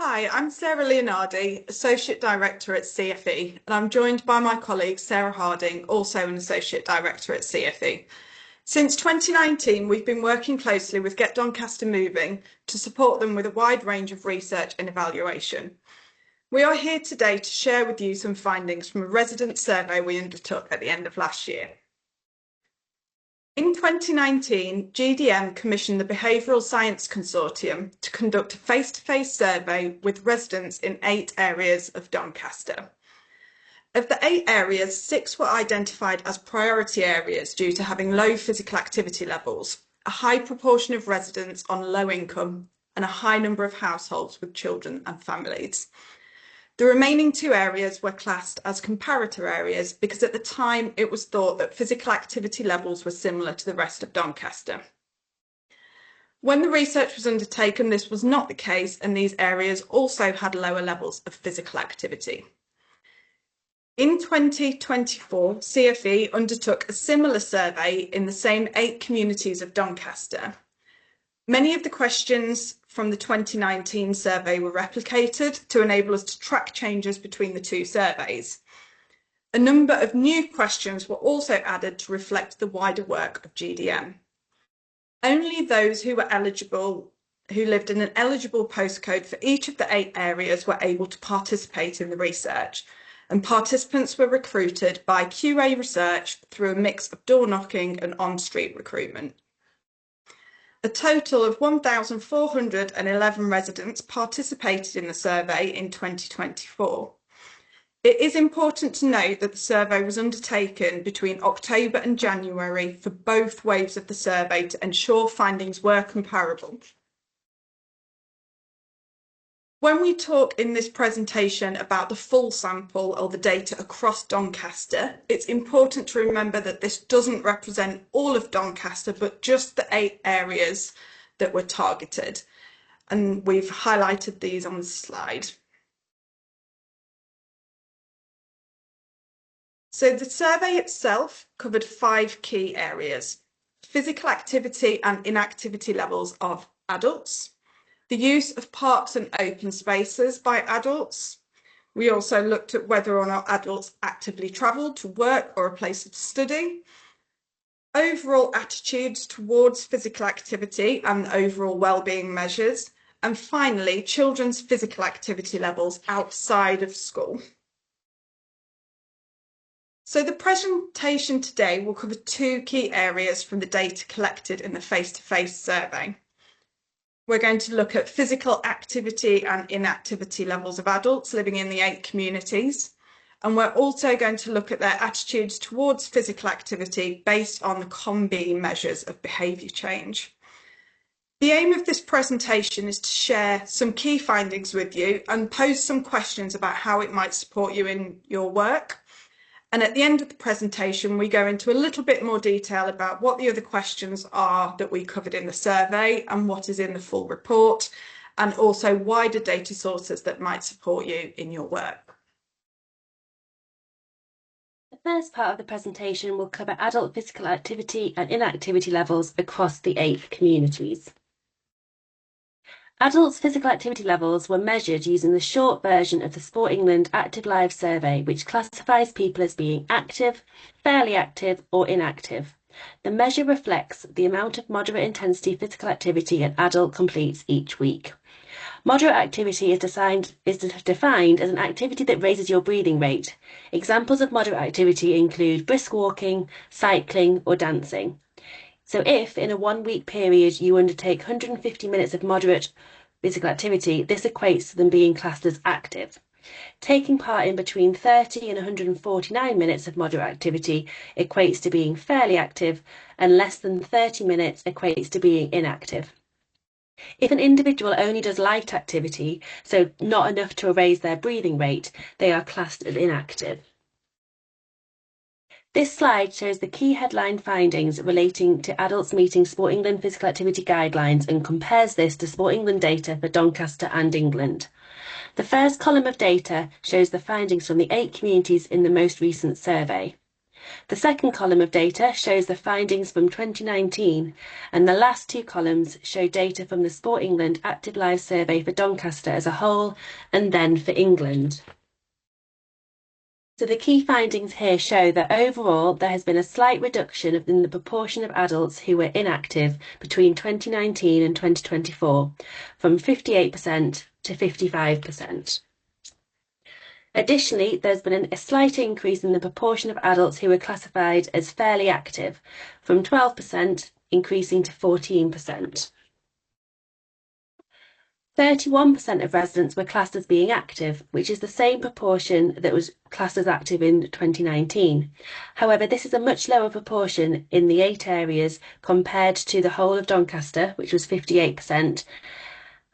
Hi, I'm Sarah Leonardi, Associate Director at CFE, and I'm joined by my colleague Sarah Harding, also an Associate Director at CFE. Since 2019, we've been working closely with Get Doncaster Moving to support them with a wide range of research and evaluation. We are here today to share with you some findings from a resident survey we undertook at the end of last year. In 2019, GDM commissioned the Behavioural Science Consortium to conduct a face-to-face survey with residents in 8 areas of Doncaster. Of the 8 areas, 6 were identified as priority areas due to having low physical activity levels, a high proportion of residents on low income, and a high number of households with children and families. The remaining 2 areas were classed as comparator areas because at the time it was thought that physical activity levels were similar to the rest of Doncaster. When the research was undertaken, this was not the case, and these areas also had lower levels of physical activity. In 2024, CFE undertook a similar survey in the same 8 communities of Doncaster. Many of the questions from the 2019 survey were replicated to enable us to track changes between the 2 surveys. A number of new questions were also added to reflect the wider work of GDM. Only those who lived in an eligible postcode for each of the 8 areas were able to participate in the research, and participants were recruited by QA research through a mix of door knocking and on-street recruitment. A total of 1,411 residents participated in the survey in 2024. It is important to note that the survey was undertaken between October and January for both waves of the survey to ensure findings were comparable. When we talk in this presentation about the full sample or the data across Doncaster, it's important to remember that this doesn't represent all of Doncaster, but just the 8 areas that were targeted. And we've highlighted these on the slide. So the survey itself covered 5 key areas: physical activity and inactivity levels of adults, the use of parks and open spaces by adults. We also looked at whether or not adults actively travelled to work or a place of study, overall attitudes towards physical activity and overall wellbeing measures, and finally, children's physical activity levels outside of school. So the presentation today will cover 2 key areas from the data collected in the face-to-face survey. We're going to look at physical activity and inactivity levels of adults living in the 8 communities. And we're also going to look at their attitudes towards physical activity based on the COM-B measures of behaviour change. The aim of this presentation is to share some key findings with you and pose some questions about how it might support you in your work. And at the end of the presentation, we go into a little bit more detail about what the other questions are that we covered in the survey and what is in the full report, and also wider data sources that might support you in your work. The first part of the presentation will cover adult physical activity and inactivity levels across the 8 communities. Adults' physical activity levels were measured using the short version of the Sport England Active Live survey, which classifies people as being active, fairly active, or inactive. The measure reflects the amount of moderate intensity physical activity an adult completes each week. Moderate activity is defined as an activity that raises your breathing rate. Examples of moderate activity include brisk walking, cycling, or dancing. So if in a 1-week period you undertake 150 minutes of moderate physical activity, this equates to them being classed as active. Taking part in between 30 and 149 minutes of moderate activity equates to being fairly active, and less than 30 minutes equates to being inactive. If an individual only does light activity, so not enough to raise their breathing rate, they are classed as inactive. This slide shows the key headline findings relating to adults meeting Sport England physical activity guidelines and compares this to Sport England data for Doncaster and England. The first column of data shows the findings from the 8 communities in the most recent survey. The second column of data shows the findings from 2019, and the last two columns show data from the Sport England Active Live Survey for Doncaster as a whole, and then for England. So the key findings here show that overall there has been a slight reduction in the proportion of adults who were inactive between 2019 and 2024, from 58% to 55%. Additionally, there's been a slight increase in the proportion of adults who were classified as fairly active, from 12% increasing to 14%. 31% of residents were classed as being active, which is the same proportion that was classed as active in 2019. However, this is a much lower proportion in the 8 areas compared to the whole of Doncaster, which was 58%,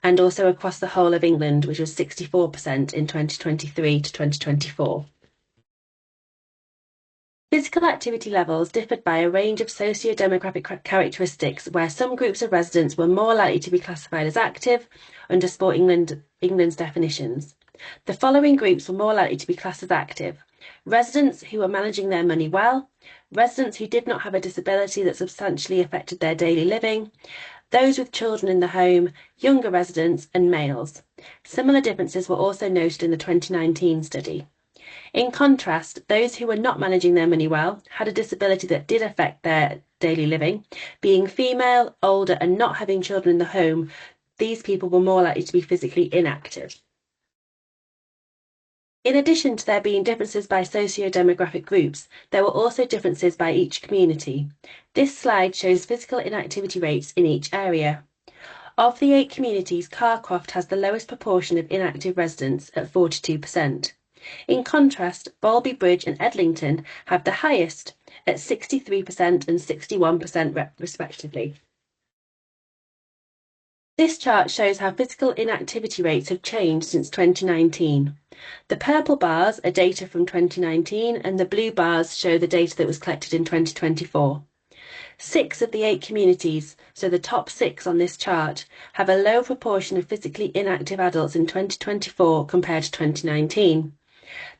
and also across the whole of England, which was 64% in 2023 to 2024. Physical activity levels differed by a range of socio-demographic characteristics, where some groups of residents were more likely to be classified as active under Sport England's definitions. The following groups were more likely to be classed as active: residents who were managing their money well, residents who did not have a disability that substantially affected their daily living, those with children in the home, younger residents, and males. Similar differences were also noted in the 2019 study. In contrast, those who were not managing their money well had a disability that did affect their daily living. Being female, older, and not having children in the home, these people were more likely to be physically inactive. In addition to there being differences by socio-demographic groups, there were also differences by each community. This slide shows physical inactivity rates in each area. Of the 8 communities, Carcroft has the lowest proportion of inactive residents at 42%. In contrast, Balby Bridge and Edlington have the highest at 63% and 61% respectively. This chart shows how physical inactivity rates have changed since 2019. The purple bars are data from 2019 and the blue bars show the data that was collected in 2024. 6 of the 8 communities, so the top 6 on this chart, have a low proportion of physically inactive adults in 2024 compared to 2019.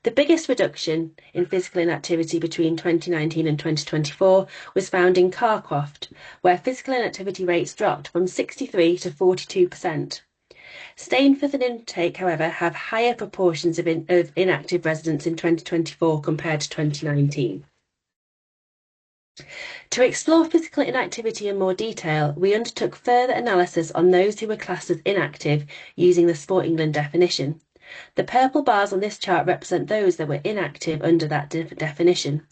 The biggest reduction in physical inactivity between 2019 and 2024 was found in Carcroft, where physical inactivity rates dropped from 63 to 42%. Stainforth and Intake, however, have higher proportions of inactive residents in 2024 compared to 2019. To explore physical inactivity in more detail, we undertook further analysis on those who were classed as inactive using the Sport England definition. The purple bars on this chart represent those that were inactive under that definition.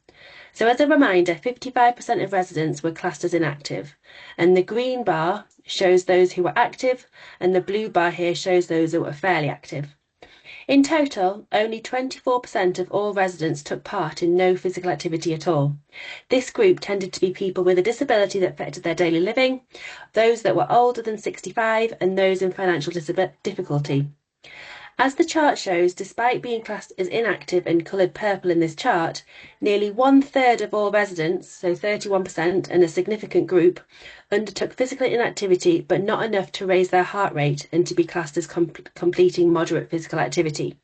So as a reminder, 55% of residents were classed as inactive, and the green bar shows those who were active, and the blue bar here shows those that were fairly active. In total, only 24% of all residents took part in no physical activity at all. This group tended to be people with a disability that affected their daily living, those that were older than 65, and those in financial difficulty. As the chart shows, despite being classed as inactive and coloured purple in this chart, nearly 1/3 of all residents, so 31%, and a significant group, undertook physical inactivity but not enough to raise their heart rate and to be classed as completing moderate physical activity.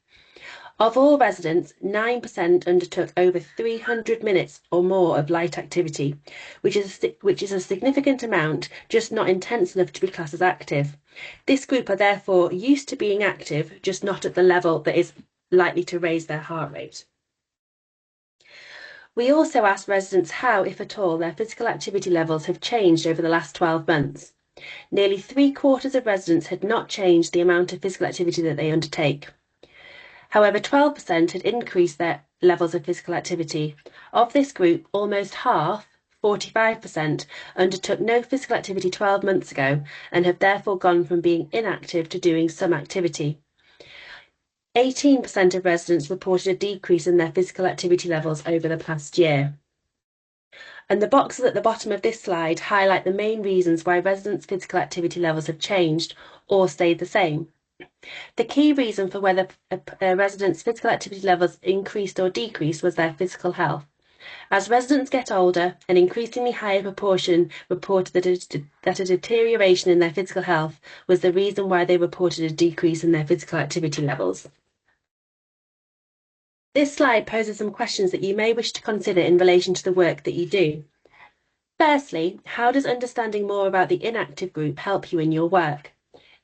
Of all residents, 9% undertook over 300 minutes or more of light activity, which is a significant amount, just not intense enough to be classed as active. This group are therefore used to being active, just not at the level that is likely to raise their heart rate. We also asked residents how, if at all, their physical activity levels have changed over the last 12 months. Nearly 3/4 of residents had not changed the amount of physical activity that they undertake. However, 12% had increased their levels of physical activity. Of this group, almost half, 45%, undertook no physical activity 12 months ago and have therefore gone from being inactive to doing some activity. 18% of residents reported a decrease in their physical activity levels over the past year. And the boxes at the bottom of this slide highlight the main reasons why residents' physical activity levels have changed or stayed the same. The key reason for whether a resident's physical activity levels increased or decreased was their physical health. As residents get older, an increasingly higher proportion reported that a deterioration in their physical health was the reason why they reported a decrease in their physical activity levels. This slide poses some questions that you may wish to consider in relation to the work that you do. Firstly, how does understanding more about the inactive group help you in your work?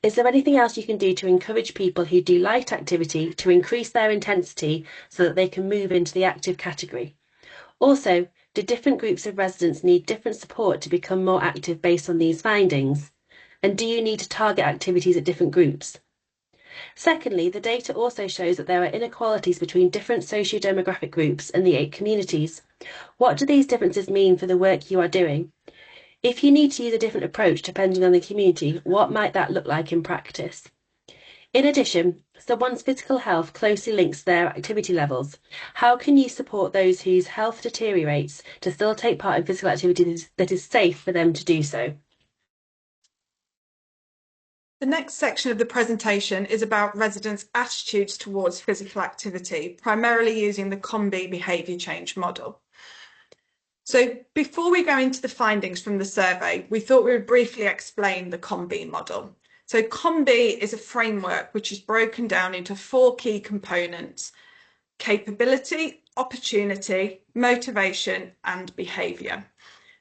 Is there anything else you can do to encourage people who do light activity to increase their intensity so that they can move into the active category? Also, do different groups of residents need different support to become more active based on these findings? And do you need to target activities at different groups? Secondly, the data also shows that there are inequalities between different socio-demographic groups and the 8 communities. What do these differences mean for the work you are doing? If you need to use a different approach depending on the community, what might that look like in practice? In addition, someone's physical health closely links their activity levels. How can you support those whose health deteriorates to still take part in physical activity that is safe for them to do so? The next section of the presentation is about residents' attitudes towards physical activity, primarily using the COM-B behaviour change model. So before we go into the findings from the survey, we thought we would briefly explain the COM-B model. So COM-B is a framework which is broken down into 4 key components: capability, opportunity, motivation, and behaviour.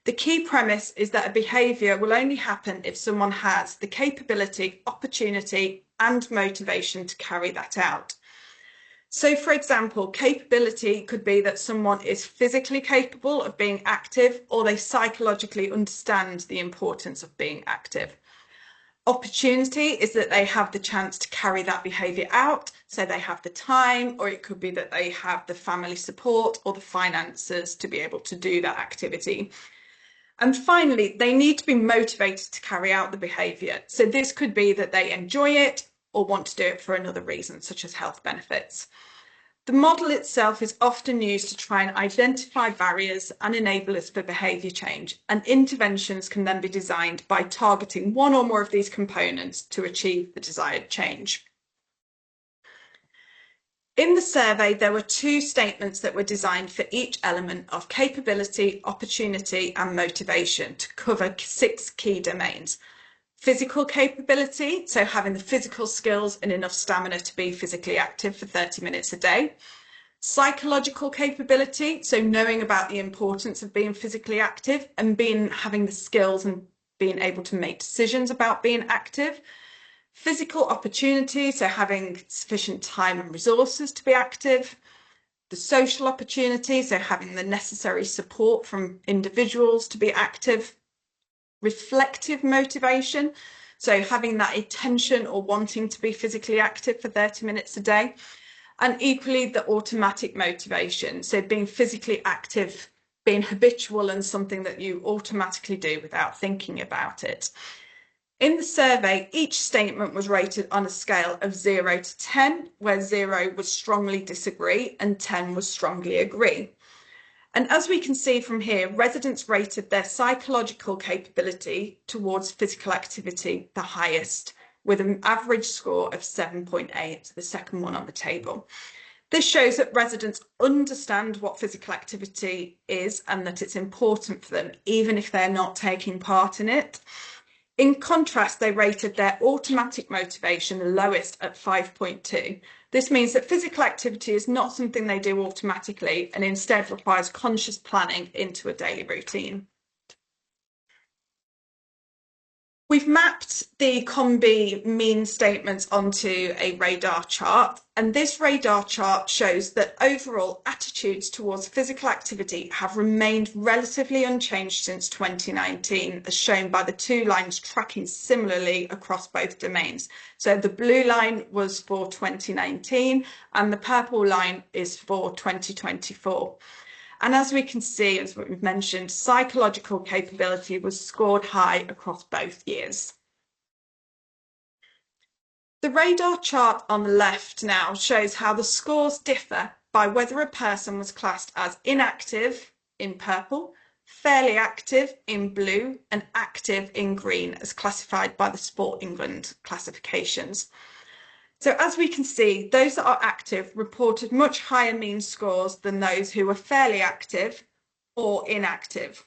The key premise is that a behaviour will only happen if someone has the capability, opportunity, and motivation to carry that out. So, for example, capability could be that someone is physically capable of being active, or they psychologically understand the importance of being active. Opportunity is that they have the chance to carry that behaviour out, so they have the time, or it could be that they have the family support or the finances to be able to do that activity. And finally, they need to be motivated to carry out the behaviour. So this could be that they enjoy it or want to do it for another reason, such as health benefits. The model itself is often used to try and identify barriers and enablers for behaviour change, and interventions can then be designed by targeting one or more of these components to achieve the desired change. In the survey, there were 2 statements that were designed for each element of capability, opportunity, and motivation to cover 6 key domains. Physical capability, so having the physical skills and enough stamina to be physically active for 30 minutes a day. Psychological capability, so knowing about the importance of being physically active and having the skills and being able to make decisions about being active. Physical opportunity, so having sufficient time and resources to be active. The social opportunity, so having the necessary support from individuals to be active. Reflective motivation, so having that intention or wanting to be physically active for 30 minutes a day. And equally, the automatic motivation, so being physically active, being habitual and something that you automatically do without thinking about it. In the survey, each statement was rated on a scale of 0 to 10, where 0 was strongly disagree and 10 was strongly agree. And as we can see from here, residents rated their psychological capability towards physical activity the highest, with an average score of 7.8, the second one on the table. This shows that residents understand what physical activity is and that it's important for them, even if they're not taking part in it. In contrast, they rated their automatic motivation the lowest at 5.2. This means that physical activity is not something they do automatically and instead requires conscious planning into a daily routine. We've mapped the COM-B mean statements onto a radar chart, and this radar chart shows that overall attitudes towards physical activity have remained relatively unchanged since 2019, as shown by the 2 lines tracking similarly across both domains. So the blue line was for 2019 and the purple line is for 2024. And as we can see, as we've mentioned, psychological capability was scored high across both years. The radar chart on the left now shows how the scores differ by whether a person was classed as inactive in purple, fairly active in blue, and active in green, as classified by the Sport England classifications. So as we can see, those that are active reported much higher mean scores than those who were fairly active or inactive.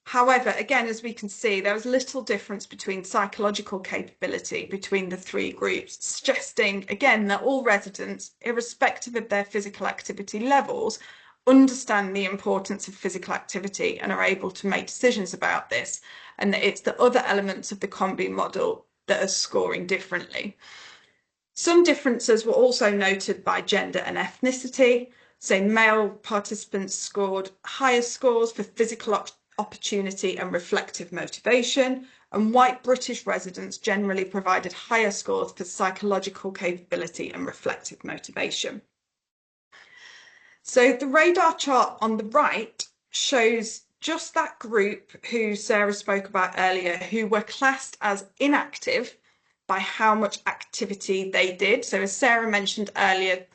However, again, as we can see, there was little difference between psychological capability between the three groups, suggesting, again, that all residents, irrespective of their physical activity levels, understand the importance of physical activity and are able to make decisions about this, and that it's the other elements of the COM-B model that are scoring differently. Some differences were also noted by gender and ethnicity. So male participants scored higher scores for physical opportunity and reflective motivation, and white British residents generally provided higher scores for psychological capability and reflective motivation. So the radar chart on the right shows just that group who Sarah spoke about earlier, who were classed as inactive by how much activity they did. So as Sarah mentioned earlier,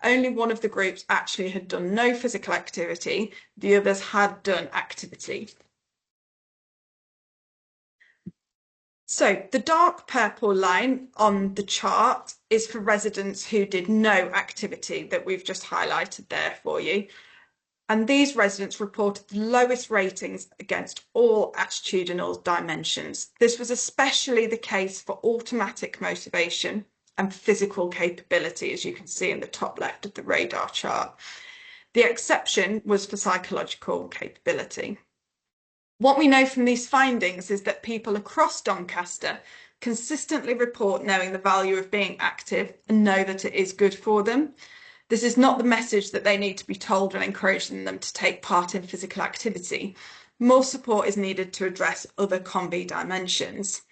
only one of the groups actually had done no physical activity, the others had done activity. So the dark purple line on the chart is for residents who did no activity that we've just highlighted there for you. And these residents reported the lowest ratings against all attitudinal dimensions. This was especially the case for automatic motivation and physical capability, as you can see in the top left of the radar chart. The exception was for psychological capability. What we know from these findings is that people across Doncaster consistently report knowing the value of being active and know that it is good for them. This is not the message that they need to be told and encouraging them to take part in physical activity. More support is needed to address other COM-B dimensions.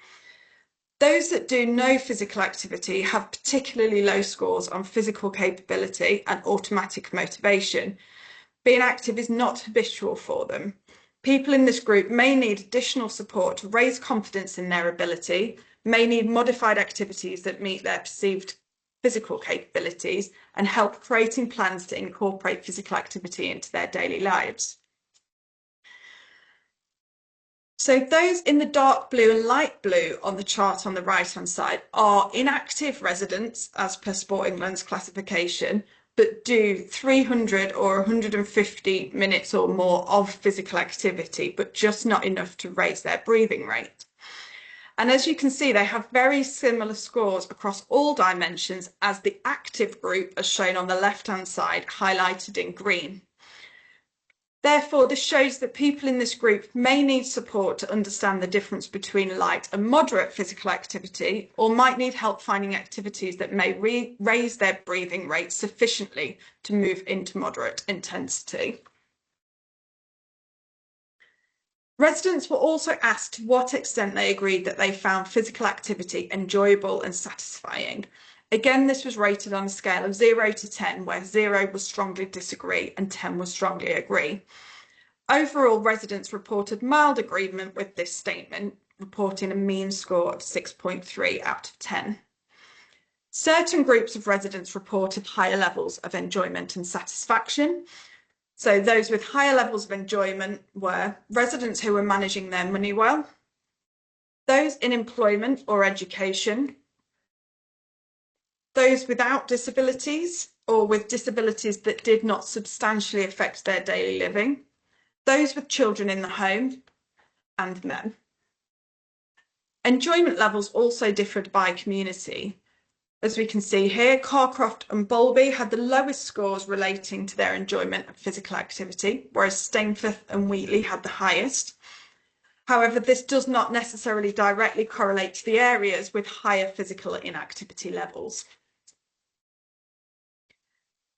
Those that do no physical activity have particularly low scores on physical capability and automatic motivation. Being active is not habitual for them. People in this group may need additional support to raise confidence in their ability, may need modified activities that meet their perceived physical capabilities, and help creating plans to incorporate physical activity into their daily lives. So those in the dark blue and light blue on the chart on the right-hand side are inactive residents as per Sport England's classification, but do 300 or 150 minutes or more of physical activity, but just not enough to raise their breathing rate. And as you can see, they have very similar scores across all dimensions as the active group, as shown on the left-hand side, highlighted in green. Therefore, this shows that people in this group may need support to understand the difference between light and moderate physical activity, or might need help finding activities that may raise their breathing rate sufficiently to move into moderate intensity. Residents were also asked to what extent they agreed that they found physical activity enjoyable and satisfying. Again, this was rated on a scale of 0 to 10, where 0 was strongly disagree and 10 was strongly agree. Overall, residents reported mild agreement with this statement, reporting a mean score of 6.3 out of 10. Certain groups of residents reported higher levels of enjoyment and satisfaction. So those with higher levels of enjoyment were residents who were managing their money well, those in employment or education, those without disabilities or with disabilities that did not substantially affect their daily living, those with children in the home, and men. Enjoyment levels also differed by community. As we can see here, Carcroft and Bolby had the lowest scores relating to their enjoyment of physical activity, whereas Stainforth and Wheatley had the highest. However, this does not necessarily directly correlate to the areas with higher physical inactivity levels.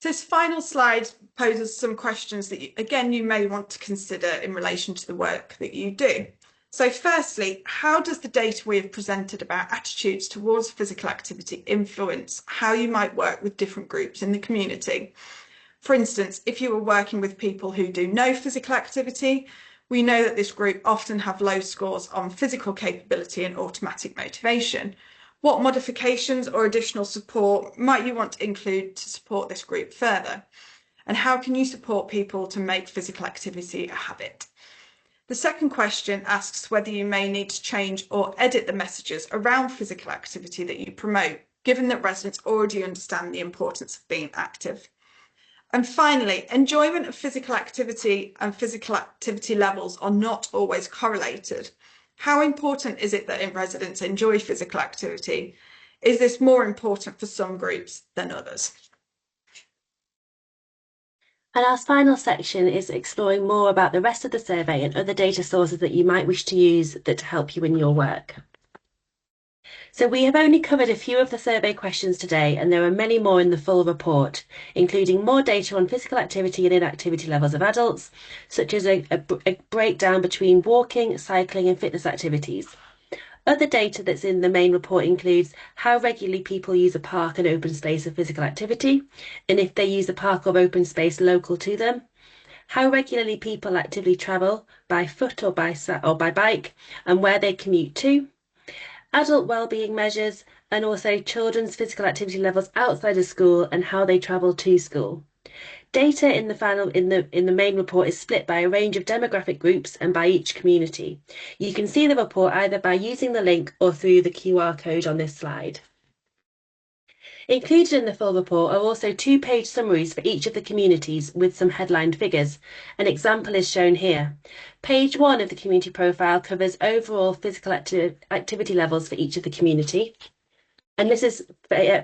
This final slide poses some questions that, again, you may want to consider in relation to the work that you do. So firstly, how does the data we have presented about attitudes towards physical activity influence how you might work with different groups in the community? For instance, if you were working with people who do no physical activity, we know that this group often have low scores on physical capability and automatic motivation. What modifications or additional support might you want to include to support this group further? And how can you support people to make physical activity a habit? The second question asks whether you may need to change or edit the messages around physical activity that you promote, given that residents already understand the importance of being active. And finally, enjoyment of physical activity and physical activity levels are not always correlated. How important is it that residents enjoy physical activity? Is this more important for some groups than others? And our final section is exploring more about the rest of the survey and other data sources that you might wish to use that help you in your work. So we have only covered a few of the survey questions today, and there are many more in the full report, including more data on physical activity and inactivity levels of adults, such as a breakdown between walking, cycling and fitness activities. Other data that's in the main report includes how regularly people use a park and open space for physical activity, and if they use a park or open space local to them, how regularly people actively travel by foot or by bike, and where they commute to, adult wellbeing measures, and also children's physical activity levels outside of school and how they travel to school. Data in the main report is split by a range of demographic groups and by each community. You can see the report either by using the link or through the QR code on this slide. Included in the full report are also two-page summaries for each of the communities with some headlined figures. An example is shown here. Page 1 of the community profile covers overall physical activity levels for each of the community. And this is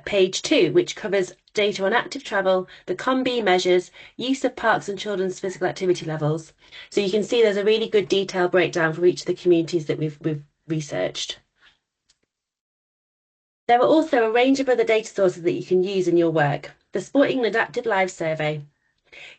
page 2, which covers data on active travel, the COM-B measures, use of parks and children's physical activity levels. So you can see there's a really good detailed breakdown for each of the communities that we've researched. There are also a range of other data sources that you can use in your work. The Sport England Active Live Survey.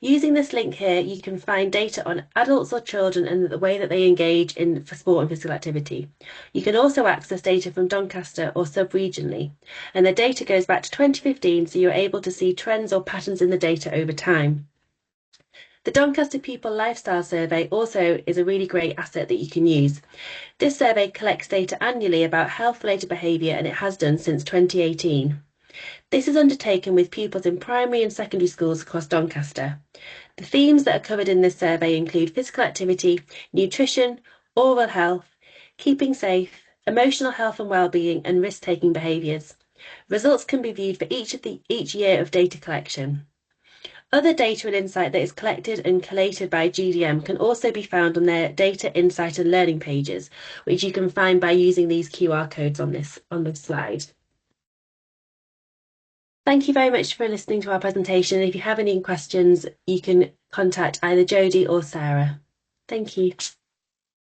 Using this link here, you can find data on adults or children and the way that they engage in sport and physical activity. You can also access data from Doncaster or sub-regionally, and the data goes back to 2015, so you're able to see trends or patterns in the data over time. The Doncaster Pupil Lifestyle Survey also is a really great asset that you can use. This survey collects data annually about health-related behaviour, and it has done since 2018. This is undertaken with pupils in primary and secondary schools across Doncaster. The themes that are covered in this survey include physical activity, nutrition, oral health, keeping safe, emotional health and well-being, and risk-taking behaviours. Results can be viewed for each year of data collection. Other data and insight that is collected and collated by GDM can also be found on their data, insight and learning pages, which you can find by using these QR codes on this slide. Thank you very much for listening to our presentation. If you have any questions, you can contact either Jodie or Sarah. Thank you.